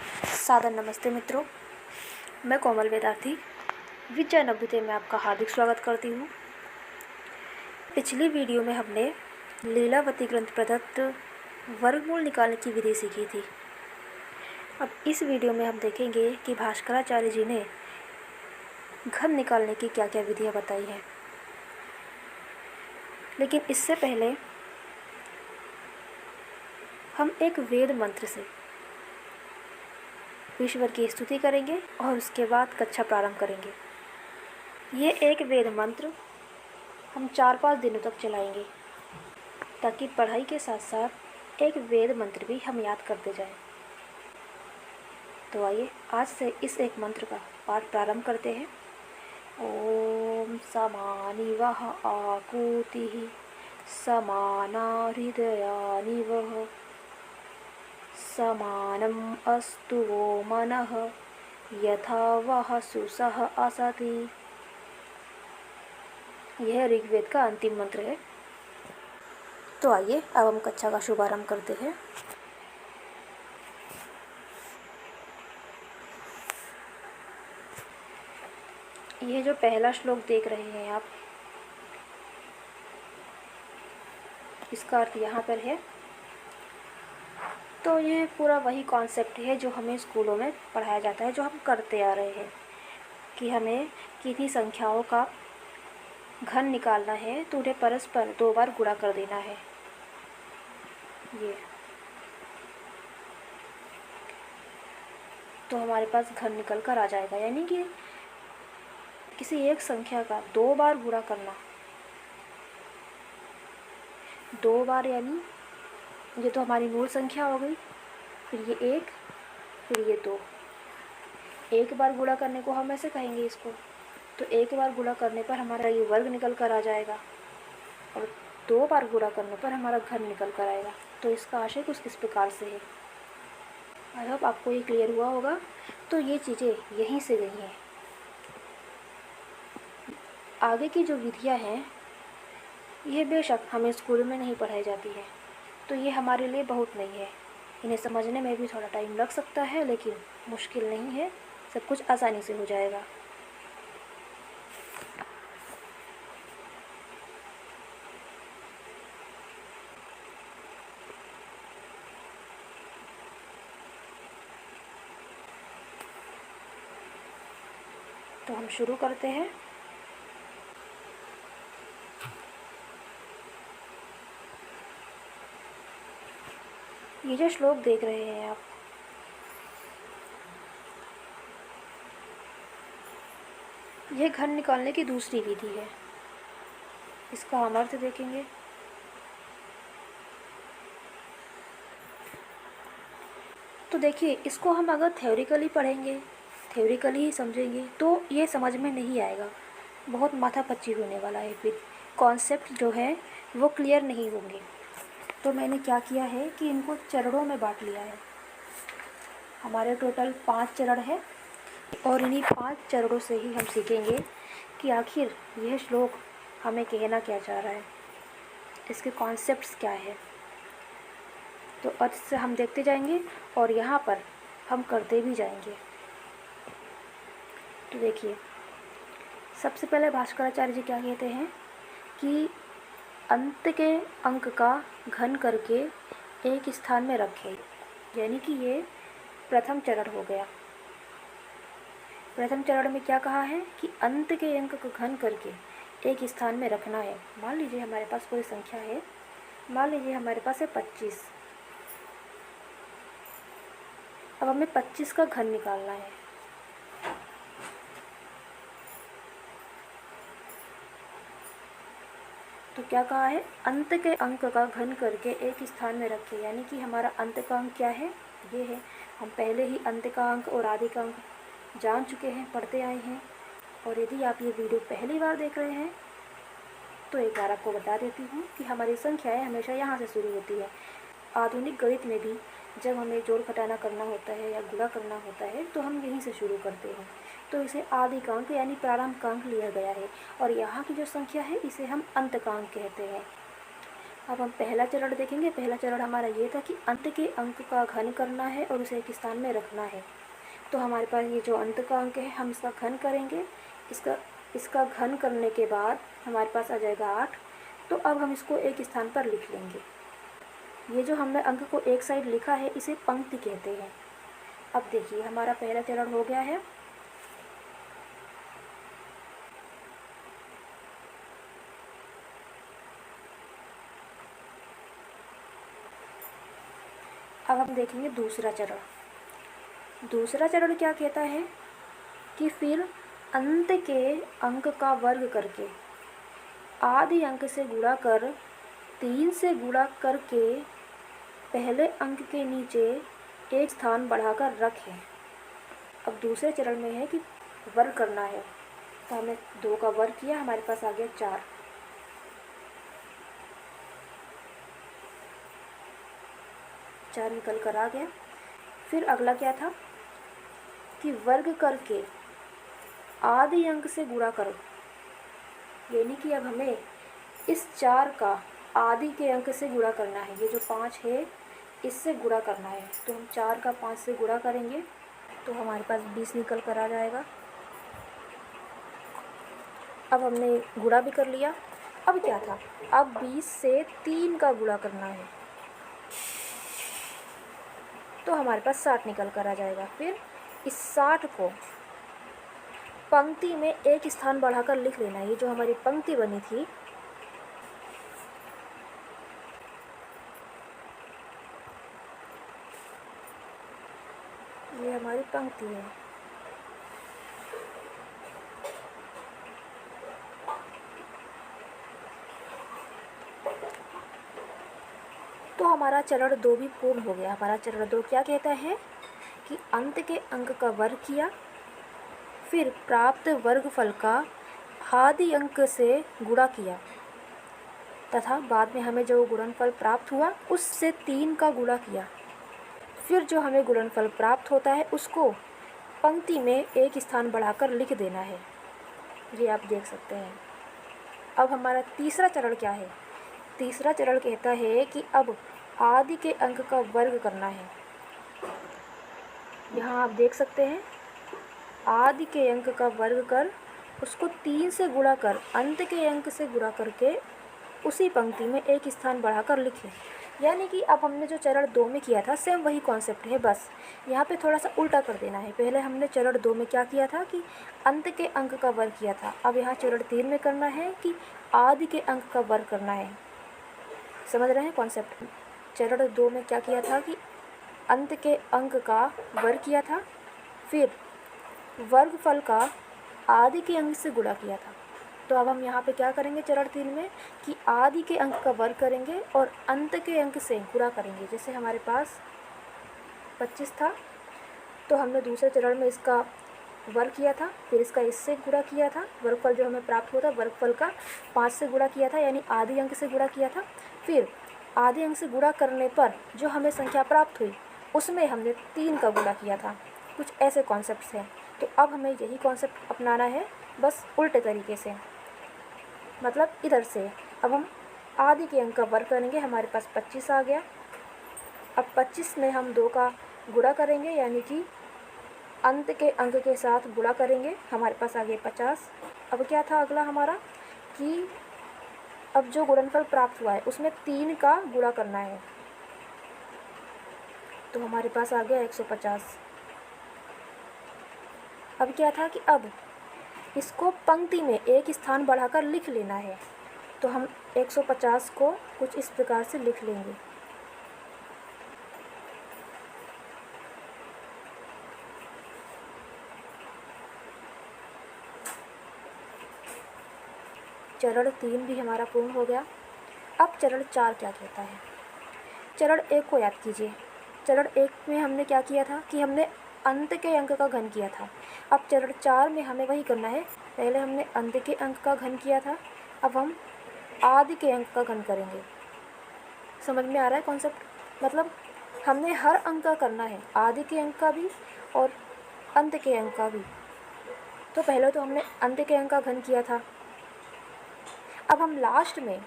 सादर नमस्ते मित्रों, मैं कोमल वेदार्थी विजय नवोदय में आपका हार्दिक स्वागत करती हूँ। पिछली वीडियो में हमने लीलावती ग्रंथ प्रदत्त वर्गमूल निकालने की विधि सीखी थी। अब इस वीडियो में हम देखेंगे कि भास्कराचार्य जी ने घन निकालने की क्या क्या विधियाँ बताई हैं। लेकिन इससे पहले हम एक वेद मंत्र से ईश्वर की स्तुति करेंगे और उसके बाद कक्षा प्रारंभ करेंगे। ये एक वेद मंत्र हम 4-5 दिनों तक चलाएंगे ताकि पढ़ाई के साथ साथ एक वेद मंत्र भी हम याद करते जाएं। तो आइए आज से इस एक मंत्र का पाठ प्रारंभ करते हैं। ओम समानिवः आकूतिः समाना हृदयानिवः समानम् अस्तु वो मनः यथा वः सुसह असति। यह ऋग्वेद का अंतिम मंत्र है। तो आइए अब हम कक्षा का शुभारंभ करते हैं। यह जो पहला श्लोक देख रहे हैं आप, इसका अर्थ यहाँ पर है। तो यह पूरा वही कॉन्सेप्ट है जो हमें स्कूलों में पढ़ाया जाता है, जो हम करते आ रहे हैं कि हमें किन्हीं संख्याओं का घन निकालना है तो उन्हें परस्पर 2 बार गुणा कर देना है। ये तो हमारे पास घन निकल कर आ जाएगा, यानी कि किसी एक संख्या का 2 बार गुणा करना। 2 बार यानी ये तो हमारी मूल संख्या हो गई, फिर ये 1, फिर ये 2। एक बार गुणा करने को हम ऐसे कहेंगे इसको। तो एक बार गुणा करने पर हमारा ये वर्ग निकल कर आ जाएगा और 2 बार गुणा करने पर हमारा घन निकल कर आएगा। तो इसका आशय कुछ इस प्रकार से है। आई होप आपको ये क्लियर हुआ होगा। तो ये चीज़ें यहीं से गई हैं। आगे की जो विधियाँ हैं यह बेशक हमें स्कूल में नहीं पढ़ाई जाती है, तो ये हमारे लिए बहुत नई है। इन्हें समझने में भी थोड़ा टाइम लग सकता है, लेकिन मुश्किल नहीं है, सब कुछ आसानी से हो जाएगा। तो हम शुरू करते हैं। ये जो श्लोक देख रहे हैं आप, यह घन निकालने की दूसरी विधि है। इसका हम अर्थ देखेंगे। तो देखिए, इसको हम अगर थ्योरिकली पढ़ेंगे, थ्योरिकली ही समझेंगे तो ये समझ में नहीं आएगा, बहुत माथापच्ची होने वाला है। फिर कॉन्सेप्ट जो है वो क्लियर नहीं होंगे। तो मैंने क्या किया है कि इनको चरणों में बांट लिया है। हमारे टोटल 5 चरण है और इन्हीं 5 चरणों से ही हम सीखेंगे कि आखिर यह श्लोक हमें कहना क्या चाह रहा है, इसके कॉन्सेप्ट्स क्या है। तो अर्थ से हम देखते जाएंगे और यहाँ पर हम करते भी जाएंगे। तो देखिए, सबसे पहले भास्कराचार्य जी क्या कहते हैं कि अंत के अंक का घन करके एक स्थान में रखें, यानी कि ये प्रथम चरण हो गया। प्रथम चरण में क्या कहा है कि अंत के अंक को घन करके एक स्थान में रखना है। मान लीजिए हमारे पास कोई संख्या है, मान लीजिए हमारे पास है 25। अब हमें 25 का घन निकालना है। तो क्या कहा है, अंत के अंक का घन करके एक स्थान में रखें, यानी कि हमारा अंत का अंक क्या है, ये है। हम पहले ही अंत का अंक और आदि का अंक जान चुके हैं, पढ़ते आए हैं। और यदि आप ये वीडियो पहली बार देख रहे हैं तो एक बार आपको बता देती हूँ कि हमारी संख्याएं हमेशा यहाँ से शुरू होती है। आधुनिक गणित में भी जब हमें जोड़ घटाना करना होता है या गुणा करना होता है तो हम यहीं से शुरू करते हैं। तो इसे आदिकांक यानी प्रारंभ का अंक लिया गया है और यहाँ की जो संख्या है इसे हम अंतकांक कहते हैं। अब हम पहला चरण देखेंगे। पहला चरण हमारा ये था कि अंत के अंक का घन करना है और उसे एक स्थान में रखना है। तो हमारे पास ये जो अंत का अंक है हम इसका घन करेंगे। इसका घन करने के बाद हमारे पास आ जाएगा 8। तो अब हम इसको एक स्थान पर लिख लेंगे। ये जो हमने अंक को एक साइड लिखा है इसे पंक्ति कहते हैं। अब देखिए हमारा पहला चरण हो गया है। अब हम देखेंगे दूसरा चरण। दूसरा चरण क्या कहता है कि फिर अंत के अंक का वर्ग करके आदि अंक से गुणा कर 3 से गुणा करके पहले अंक के नीचे एक स्थान बढ़ाकर रखें। अब दूसरे चरण में है कि वर्ग करना है। तो हमने 2 का वर्ग किया, हमारे पास आ गया 4। चार निकल कर आ गया। फिर अगला क्या था कि वर्ग करके आदि अंक से गुणा करो। यानी कि अब हमें इस 4 का आदि के अंक से गुणा करना है। ये जो 5 है इससे गुणा करना है। तो हम 4 का 5 से गुणा करेंगे तो हमारे पास 20 निकल कर आ जाएगा। अब हमने गुणा भी कर लिया। अब क्या था, अब 20 से 3 का गुणा करना है तो हमारे पास 60 निकल कर आ जाएगा। फिर इस 60 को पंक्ति में एक स्थान बढ़ाकर लिख लेना है। ये जो हमारी पंक्ति बनी थी ये हमारी पंक्ति है। तो हमारा चरण 2 भी पूर्ण हो गया। हमारा चरण 2 क्या कहता है कि अंत के अंक का वर्ग किया, फिर प्राप्त वर्गफल का आदि अंक से गुणा किया तथा बाद में हमें जो गुणनफल प्राप्त हुआ उससे 3 का गुणा किया। फिर जो हमें गुणनफल प्राप्त होता है उसको पंक्ति में एक स्थान बढ़ाकर लिख देना है। ये आप देख सकते हैं। अब हमारा तीसरा चरण क्या है? तीसरा चरण कहता है कि अब आदि के अंक का वर्ग करना है। यहाँ आप देख सकते हैं आदि के अंक का वर्ग कर उसको 3 से गुणा कर अंत के अंक से गुणा करके उसी पंक्ति में एक स्थान बढ़ाकर लिखें। यानी कि अब हमने जो चरण 2 में किया था सेम वही कॉन्सेप्ट है, बस यहाँ पे थोड़ा सा उल्टा कर देना है। पहले हमने चरण 2 में क्या किया था कि अंत के अंक का वर्ग किया था। अब यहाँ चरण 3 में करना है कि आदि के अंक का वर्ग करना है। समझ रहे हैं कॉन्सेप्ट? चरण 2 में क्या किया था कि अंत के अंक का वर्ग किया था, फिर वर्गफल का आदि के अंक से गुणा किया था। तो अब हम यहाँ पे क्या करेंगे चरण 3 में कि आदि के अंक का वर्ग करेंगे और अंत के अंक से गुणा करेंगे। जैसे हमारे पास 25 था तो हमने दूसरे चरण में इसका वर्ग किया था, फिर इसका इससे गुणा किया था। वर्गफल जो हमें प्राप्त हुआ था वर्गफल का 5 से गुणा किया था, यानी आदि अंक से गुणा किया था। फिर आदि अंक से गुणा करने पर जो हमें संख्या प्राप्त हुई उसमें हमने 3 का गुणा किया था। कुछ ऐसे कॉन्सेप्ट्स हैं। तो अब हमें यही कॉन्सेप्ट अपनाना है, बस उल्टे तरीके से, मतलब इधर से। अब हम आदि के अंक का वर्ग करेंगे, हमारे पास 25 आ गया। अब 25 में हम 2 का गुणा करेंगे, यानी कि अंत के अंक के साथ गुणा करेंगे, हमारे पास आ गए 50। अब क्या था अगला हमारा कि अब जो गुणनफल प्राप्त हुआ है उसमें 3 का गुणा करना है, तो हमारे पास आ गया 150। अब क्या था कि अब इसको पंक्ति में एक स्थान बढ़ाकर लिख लेना है। तो हम 150 को कुछ इस प्रकार से लिख लेंगे। चरण 3 भी हमारा पूर्ण हो गया। अब चरण 4 क्या कहता है? चरण 1 को याद कीजिए। चरण 1 में हमने क्या किया था कि हमने अंत के अंक का घन किया था। अब चरण 4 में हमें वही करना है। पहले हमने अंत के अंक का घन किया था, अब हम आदि के अंक का घन करेंगे। समझ में आ रहा है कॉन्सेप्ट? मतलब हमने हर अंक का करना है, आदि के अंक का भी और अंत के अंक का भी। तो पहले तो हमने अंत के अंक का घन किया था। अब हम लास्ट में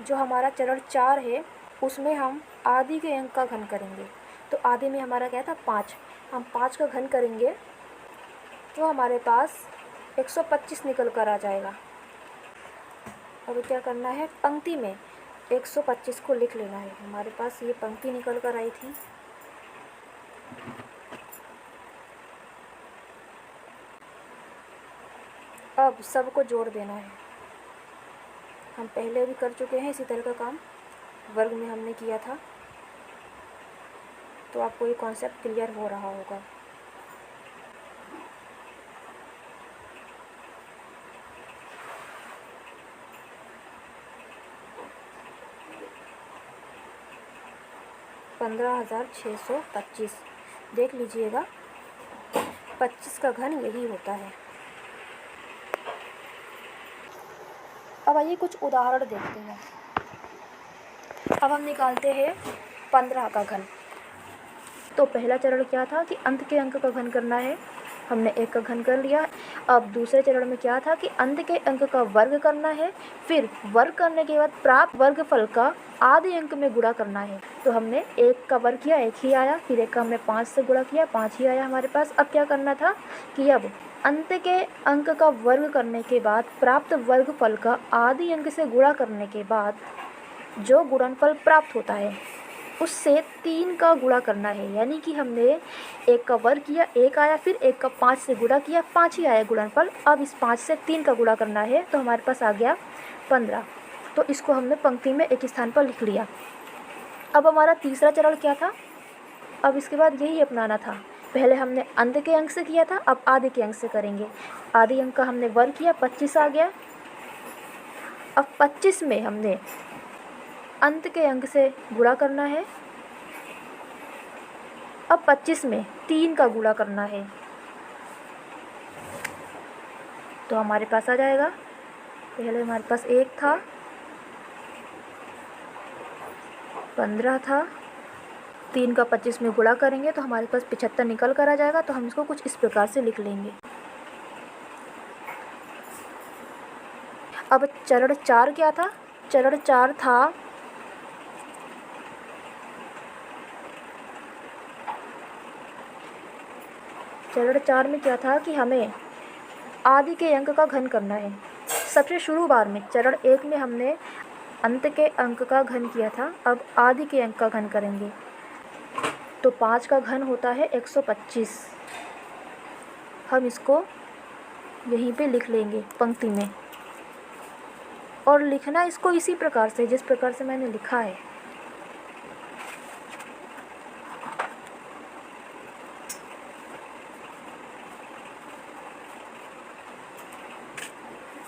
जो हमारा चरण 4 है उसमें हम आधी के अंक का घन करेंगे। तो आधे में हमारा क्या था 5, हम 5 का घन करेंगे तो हमारे पास 125 निकल कर आ जाएगा। अब क्या करना है, पंक्ति में 125 को लिख लेना है। हमारे पास ये पंक्ति निकल कर आई थी। अब सबको जोड़ देना है। हम पहले भी कर चुके हैं इसी तरह का काम, वर्ग में हमने किया था, तो आपको ये कॉन्सेप्ट क्लियर हो रहा होगा। $15,625 देख लीजिएगा, 25 का घन यही होता है। अब आइए कुछ उदाहरण देखते हैं। अब हम निकालते हैं 15 का घन। तो पहला चरण क्या था कि अंत के अंक का घन करना है, हमने 1 का घन कर लिया। अब दूसरे चरण में क्या था कि अंत के अंक का वर्ग करना है, फिर वर्ग करने के बाद प्राप्त वर्गफल का आधे अंक में गुणा करना है। तो हमने 1 का वर्ग किया, 1 ही आया, फिर 1 का हमने 5 से गुणा किया, 5 ही आया हमारे पास। अब क्या करना था कि अब अंत के अंक का वर्ग करने के बाद प्राप्त वर्गफल का आधे अंक से गुणा करने के बाद जो गुणनफल प्राप्त होता है उससे 3 का गुणा करना है। यानी कि हमने 1 का वर्ग किया, 1 आया, फिर 1 का 5 से गुणा किया, 5 ही आया गुणनफल। अब इस 5 से 3 का गुणा करना है, तो हमारे पास आ गया 15। तो इसको हमने पंक्ति में एक स्थान पर लिख लिया। अब हमारा तीसरा चरण क्या था, अब इसके बाद यही अपनाना था। पहले हमने अंत के अंक से किया था, अब आधे के अंक से करेंगे। आधे अंक का हमने वर्ग किया, 25 आ गया। अब 25 में हमने अंत के अंक से गुणा करना है। अब 25 में 3 का गुणा करना है, तो हमारे पास आ जाएगा, पहले हमारे पास 1 था, 15 था, 3 का 25 में गुणा करेंगे तो हमारे पास 75 निकल कर आ जाएगा। तो हम इसको कुछ इस प्रकार से लिख लेंगे। अब चरण 4 क्या था, चरण 4 था चरण 4 में क्या था कि हमें आदि के अंक का घन करना है। सबसे शुरू बार में चरण 1 में हमने अंत के अंक का घन किया था, अब आदि के अंक का घन करेंगे। तो 5 का घन होता है 125। हम इसको यहीं पे लिख लेंगे पंक्ति में, और लिखना इसको इसी प्रकार से जिस प्रकार से मैंने लिखा है।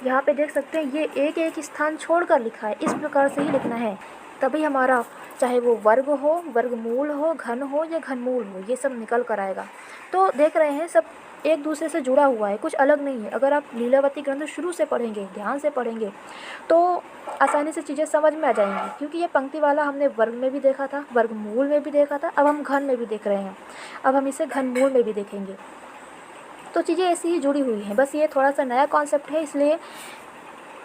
यहाँ पे देख सकते हैं ये एक एक स्थान छोड़कर लिखा है, इस प्रकार से ही लिखना है, तभी हमारा चाहे वो वर्ग हो, वर्गमूल हो, घन हो या घनमूल हो, ये सब निकल कर आएगा। तो देख रहे हैं सब एक दूसरे से जुड़ा हुआ है, कुछ अलग नहीं है। अगर आप लीलावती ग्रंथ शुरू से पढ़ेंगे, ध्यान से पढ़ेंगे, तो आसानी से चीज़ें समझ में आ जाएंगी। क्योंकि ये पंक्ति वाला हमने वर्ग में भी देखा था, वर्गमूल में भी देखा था, अब हम घन में भी देख रहे हैं, अब हम इसे घनमूल में भी देखेंगे। तो चीज़ें ऐसी ही जुड़ी हुई हैं, बस ये थोड़ा सा नया कॉन्सेप्ट है, इसलिए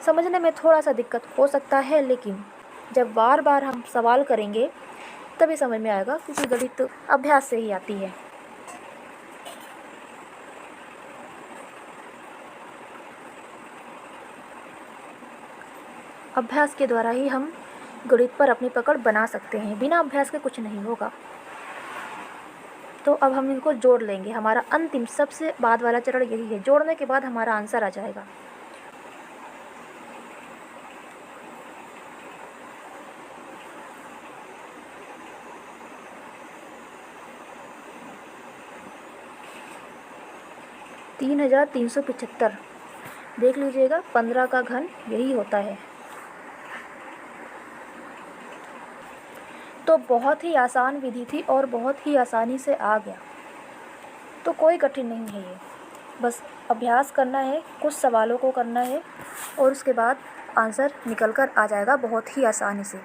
समझने में थोड़ा सा दिक्कत हो सकता है, लेकिन जब बार बार हम सवाल करेंगे तभी समझ में आएगा, क्योंकि गणित अभ्यास से ही आती है। अभ्यास के द्वारा ही हम गणित पर अपनी पकड़ बना सकते हैं, बिना अभ्यास के कुछ नहीं होगा। तो अब हम इनको जोड़ लेंगे। हमारा अंतिम सबसे बाद वाला चरण यही है, जोड़ने के बाद हमारा आंसर आ जाएगा। $3,375 देख लीजिएगा, 15 का घन यही होता है। तो बहुत ही आसान विधि थी और बहुत ही आसानी से आ गया, तो कोई कठिन नहीं है ये, बस अभ्यास करना है, कुछ सवालों को करना है और उसके बाद आंसर निकल कर आ जाएगा बहुत ही आसानी से।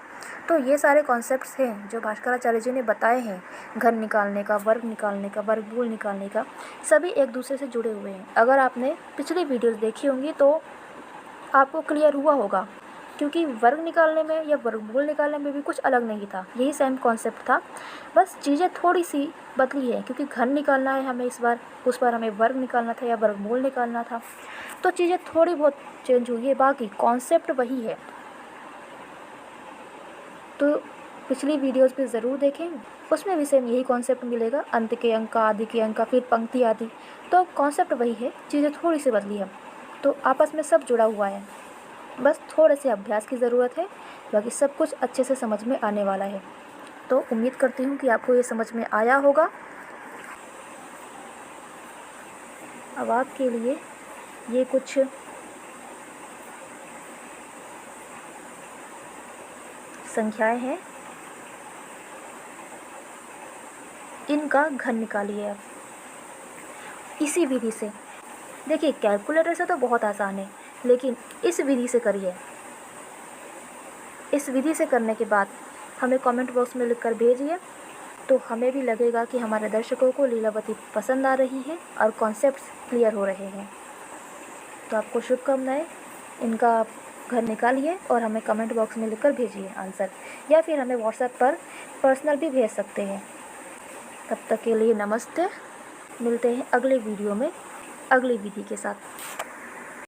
तो ये सारे कॉन्सेप्ट्स हैं जो भास्कराचार्य जी ने बताए हैं, घन निकालने का, वर्ग निकालने का, वर्गमूल निकालने का, सभी एक दूसरे से जुड़े हुए हैं। अगर आपने पिछली वीडियोस देखी होंगी तो आपको क्लियर हुआ होगा क्योंकि वर्ग निकालने में या वर्गमूल निकालने में भी कुछ अलग नहीं था, यही सेम कॉन्सेप्ट था, बस चीज़ें थोड़ी सी बदली है। क्योंकि घन निकालना है हमें इस बार, उस बार हमें वर्ग निकालना था या वर्गमूल निकालना था, तो चीज़ें थोड़ी बहुत चेंज हुई है, बाकी कॉन्सेप्ट वही है। तो पिछली वीडियोज़ भी ज़रूर देखें, उसमें भी सेम यही कॉन्सेप्ट मिलेगा, अंत के अंक, आदि के अंक, फिर पंक्ति आदि। तो कॉन्सेप्ट वही है, चीज़ें थोड़ी सी बदली है, तो आपस में सब जुड़ा हुआ है, बस थोड़े से अभ्यास की ज़रूरत है, बाकी सब कुछ अच्छे से समझ में आने वाला है। तो उम्मीद करती हूँ कि आपको ये समझ में आया होगा। अब आपके लिए ये कुछ संख्याएं हैं, इनका घन निकालिए आप इसी विधि से। देखिए कैलकुलेटर से तो बहुत आसान है, लेकिन इस विधि से करिए। इस विधि से करने के बाद हमें कमेंट बॉक्स में लिखकर भेजिए, तो हमें भी लगेगा कि हमारे दर्शकों को लीलावती पसंद आ रही है और कॉन्सेप्ट्स क्लियर हो रहे हैं। तो आपको शुभकामनाएं, इनका आप घर निकालिए और हमें कमेंट बॉक्स में लिखकर भेजिए आंसर, या फिर हमें व्हाट्सएप पर पर्सनल भी भेज सकते हैं। तब तक के लिए नमस्ते, मिलते हैं अगले वीडियो में अगली विधि के साथ।